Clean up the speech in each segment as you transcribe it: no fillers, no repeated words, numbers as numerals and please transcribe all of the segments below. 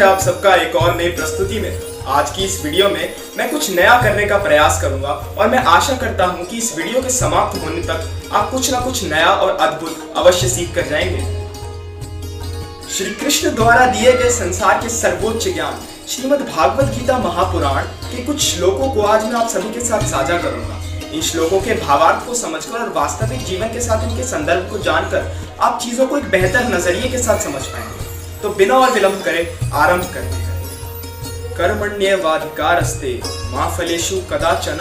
है आप सबका एक और नई प्रस्तुति में। आज की इस वीडियो में मैं कुछ नया करने का प्रयास करूंगा और मैं आशा करता हूं कि इस वीडियो के समाप्त होने तक आप कुछ ना कुछ नया और अद्भुत अवश्य सीख कर जाएंगे। श्री कृष्ण द्वारा दिए गए संसार के सर्वोच्च ज्ञान श्रीमद् भागवत गीता महापुराण के कुछ श्लोकों को आज मैं आप सभी के साथ साझा करूंगा। इन श्लोकों के भावार्थ को समझकर और वास्तविक जीवन के साथ इनके संदर्भ को जानकर आप चीजों को एक बेहतर नजरिए के साथ समझ पाएंगे। तो बिना और विलंब करे आरंभ करते हैं। कर्मण्येवाधिकारस्ते मा फलेषु कदाचन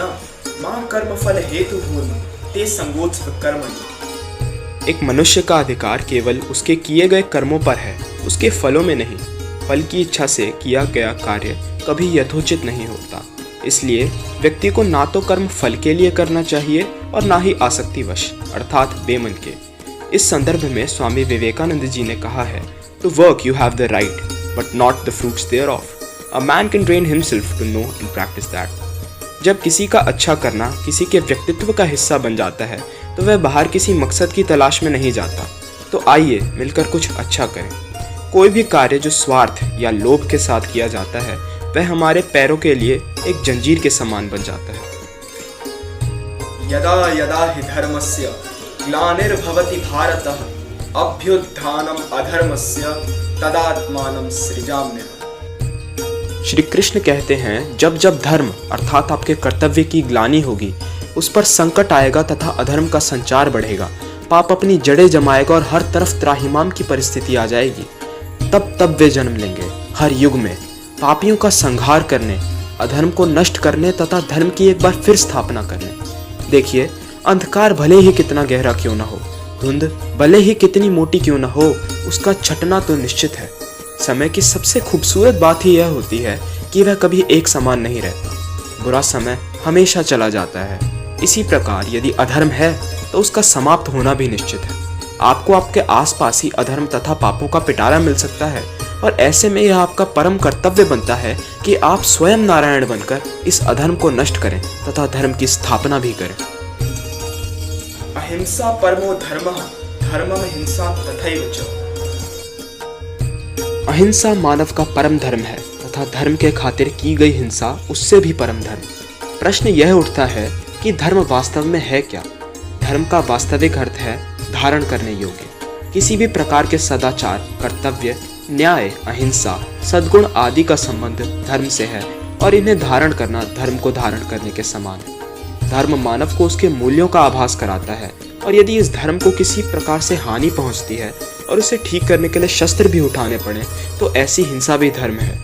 मा कर्मफल हेतुर्भूर्मा ते संगोत्स्व कर्मणि। एक मनुष्य का अधिकार केवल उसके किए गए कर्मों पर है, उसके फलों में नहीं। फल की इच्छा से किया गया कार्य कभी यथोचित नहीं होता। इसलिए व्यक्ति को ना तो कर्म फल के लिए करना चाहिए और ना ही आसक्तिवश अर्थात बेमन के। इस संदर्भ में स्वामी विवेकानंद जी ने कहा है, To work you have the right, but not the fruits thereof. A man can train himself to know and practice that. जब किसी का अच्छा करना किसी के व्यक्तित्व का हिस्सा बन जाता है तो वह बाहर किसी मकसद की तलाश में नहीं जाता। तो आइए मिलकर कुछ अच्छा करें। कोई भी कार्य जो स्वार्थ या लोभ के साथ किया जाता है वह हमारे पैरों के लिए एक जंजीर के समान बन जाता है। यदा यदा हि धर्मस्य ग्लानिर्भवति भारतः अभ्युत्थानम अधर्मस्य तदात्मानं सृजाम्यहम्। श्री कृष्ण कहते हैं, जब जब धर्म अर्थात आपके कर्तव्य की ग्लानि होगी, उस पर संकट आएगा तथा अधर्म का संचार बढ़ेगा, पाप अपनी जड़ें जमाएगा और हर तरफ त्राहिमाम की परिस्थिति आ जाएगी, तब वे जन्म लेंगे हर युग में पापियों का संहार करने, अधर्म को नष्ट करने तथा धर्म की एक बार फिर स्थापना करने। देखिए, अंधकार भले ही कितना गहरा क्यों न हो, धुंध भले ही कितनी मोटी क्यों न हो, उसका छटना तो निश्चित है। समय की सबसे खूबसूरत बात ही यह होती है कि वह कभी एक समान नहीं रहता। बुरा समय हमेशा चला जाता है। इसी प्रकार यदि अधर्म है तो उसका समाप्त होना भी निश्चित है। आपको आपके आसपास ही अधर्म तथा पापों का पिटारा मिल सकता है और ऐसे में यह आपका परम कर्तव्य बनता है कि आप स्वयं नारायण बनकर इस अधर्म को नष्ट करें तथा धर्म की स्थापना भी करें। अहिंसा परमो धर्मः धर्मम हिंसा तथैव च। अहिंसा मानव का परम धर्म है तथा धर्म के खातिर की गई हिंसा उससे भी परम धर्म। प्रश्न यह उठता है कि धर्म वास्तव में है क्या? धर्म का वास्तविक अर्थ है धारण करने योग्य। किसी भी प्रकार के सदाचार, कर्तव्य, न्याय, अहिंसा, सद्गुण आदि का संबंध धर्म से है और इन्हें धारण करना धर्म को धारण करने के समान है। धर्म मानव को उसके मूल्यों का आभास कराता है और यदि इस धर्म को किसी प्रकार से हानि पहुंचती है और उसे ठीक करने के लिए शस्त्र भी उठाने पड़े तो ऐसी हिंसा भी धर्म है।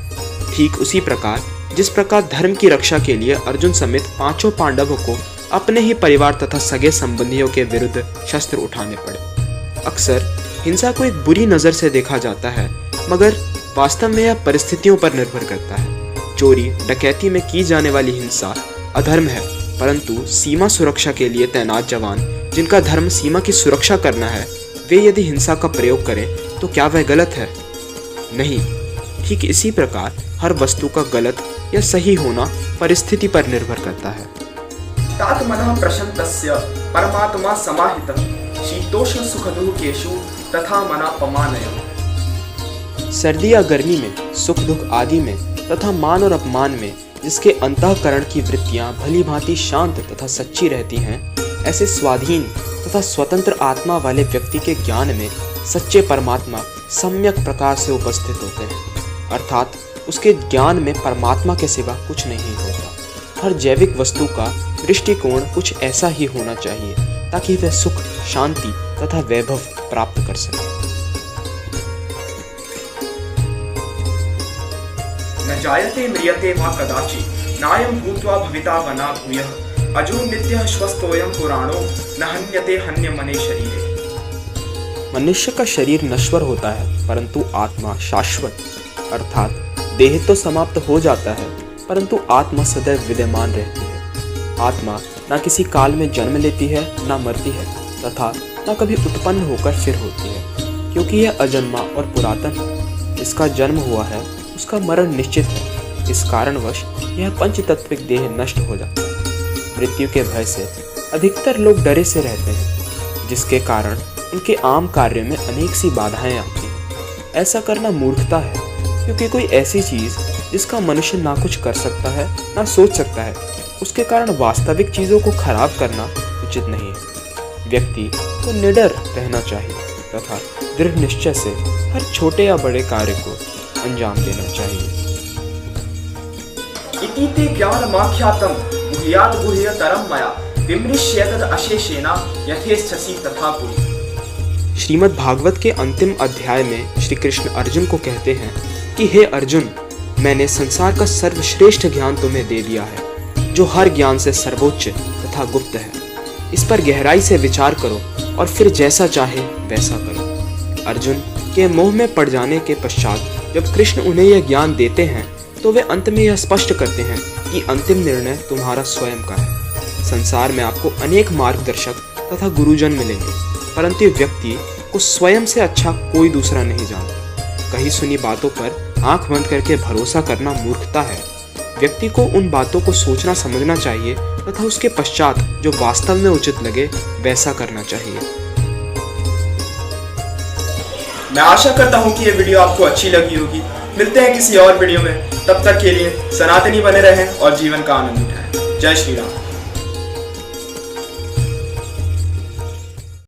ठीक उसी प्रकार जिस प्रकार धर्म की रक्षा के लिए अर्जुन समेत 5 पांडवों को अपने ही परिवार तथा सगे संबंधियों के विरुद्ध शस्त्र उठाने पड़े। अक्सर हिंसा को एक बुरी नज़र से देखा जाता है, मगर वास्तव में यह परिस्थितियों पर निर्भर करता है। चोरी डकैती में की जाने वाली हिंसा अधर्म है, परंतु सीमा सुरक्षा के लिए तैनात जवान जिनका धर्म सीमा की सुरक्षा करना है, वे यदि हिंसा का प्रयोग करें तो क्या वह गलत है? नहीं। ठीक इसी प्रकार हर वस्तु का गलत या सही होना परिस्थिति पर निर्भर करता है। तात्मनः प्रशन्तस्य परमात्मा समाहितः शीतोष्ण सुखदुःखेषु तथा मनापमानयः। सर्दी या गर्मी में, सुख दुख आदि में तथा मान और अपमान में जिसके अंतःकरण की वृत्तियां भली भांति शांत तथा सच्ची रहती हैं, ऐसे स्वाधीन तथा स्वतंत्र आत्मा वाले व्यक्ति के ज्ञान में सच्चे परमात्मा सम्यक प्रकार से उपस्थित होते हैं। अर्थात उसके ज्ञान में परमात्मा के सिवा कुछ नहीं होता। हर जैविक वस्तु का दृष्टिकोण कुछ ऐसा ही होना चाहिए ताकि वह सुख, शांति तथा वैभव प्राप्त कर सके। न जायते म्रियते वा कदाचि नायं भूत्वा भविता वा न भूयः अजो नित्यः श्वस्तोऽयं पुराणो न हन्यते हन्यमने शरीरे। मनुष्य का शरीर नश्वर होता है परंतु आत्मा शाश्वत, अर्थात देह तो समाप्त हो जाता है परंतु आत्मा सदैव विद्यमान रहती है। आत्मा न किसी काल में जन्म लेती है, न मरती है तथा न कभी उत्पन्न होकर फिर होती है, क्योंकि यह अजन्मा और पुरातन है। इसका जन्म हुआ है, उसका मरण निश्चित है। इस कारणवश यह पंचतत्विक देह नष्ट हो जाता है। मृत्यु के भय से अधिकतर लोग डरे से रहते हैं, जिसके कारण उनके आम कार्य में अनेक सी बाधाएं आती हैं। ऐसा करना मूर्खता है। क्योंकि कोई ऐसी चीज जिसका मनुष्य ना कुछ कर सकता है ना सोच सकता है, उसके कारण वास्तविक चीजों को खराब करना उचित नहीं है। व्यक्ति को निडर रहना चाहिए तथा दृढ़ निश्चय से हर छोटे या बड़े कार्य को अंजाम देना चाहिए। इति ते ज्ञानमाख्यातं गुह्यात् गुह्यतरं मया विमृश्येतद् अशेषेण यथेच्छसि तथा कुरु। श्रीमद् भागवत के अंतिम अध्याय में श्री कृष्ण अर्जुन को कहते हैं कि हे अर्जुन, मैंने संसार का सर्वश्रेष्ठ ज्ञान तुम्हें दे दिया है, जो हर ज्ञान से सर्वोच्च तथा गुप्त है। इस पर गहराई से विचार करो और फिर जैसा चाहे वैसा करो। अर्जुन के मोह में पड़ जाने के पश्चात जब कृष्ण उन्हें यह ज्ञान देते हैं तो वे अंत में यह स्पष्ट करते हैं कि अंतिम निर्णय तुम्हारा स्वयं का है। संसार में आपको अनेक मार्गदर्शक तथा गुरुजन मिलेंगे, परंतु व्यक्ति को स्वयं से अच्छा कोई दूसरा नहीं जानता। कही सुनी बातों पर आंख बंद करके भरोसा करना मूर्खता है। व्यक्ति को उन बातों को सोचना समझना चाहिए तथा उसके पश्चात जो वास्तव में उचित लगे वैसा करना चाहिए। मैं आशा करता हूँ कि ये वीडियो आपको अच्छी लगी होगी। मिलते हैं किसी और वीडियो में, तब तक के लिए सनातनी बने रहें और जीवन का आनंद उठाएं। जय श्री राम।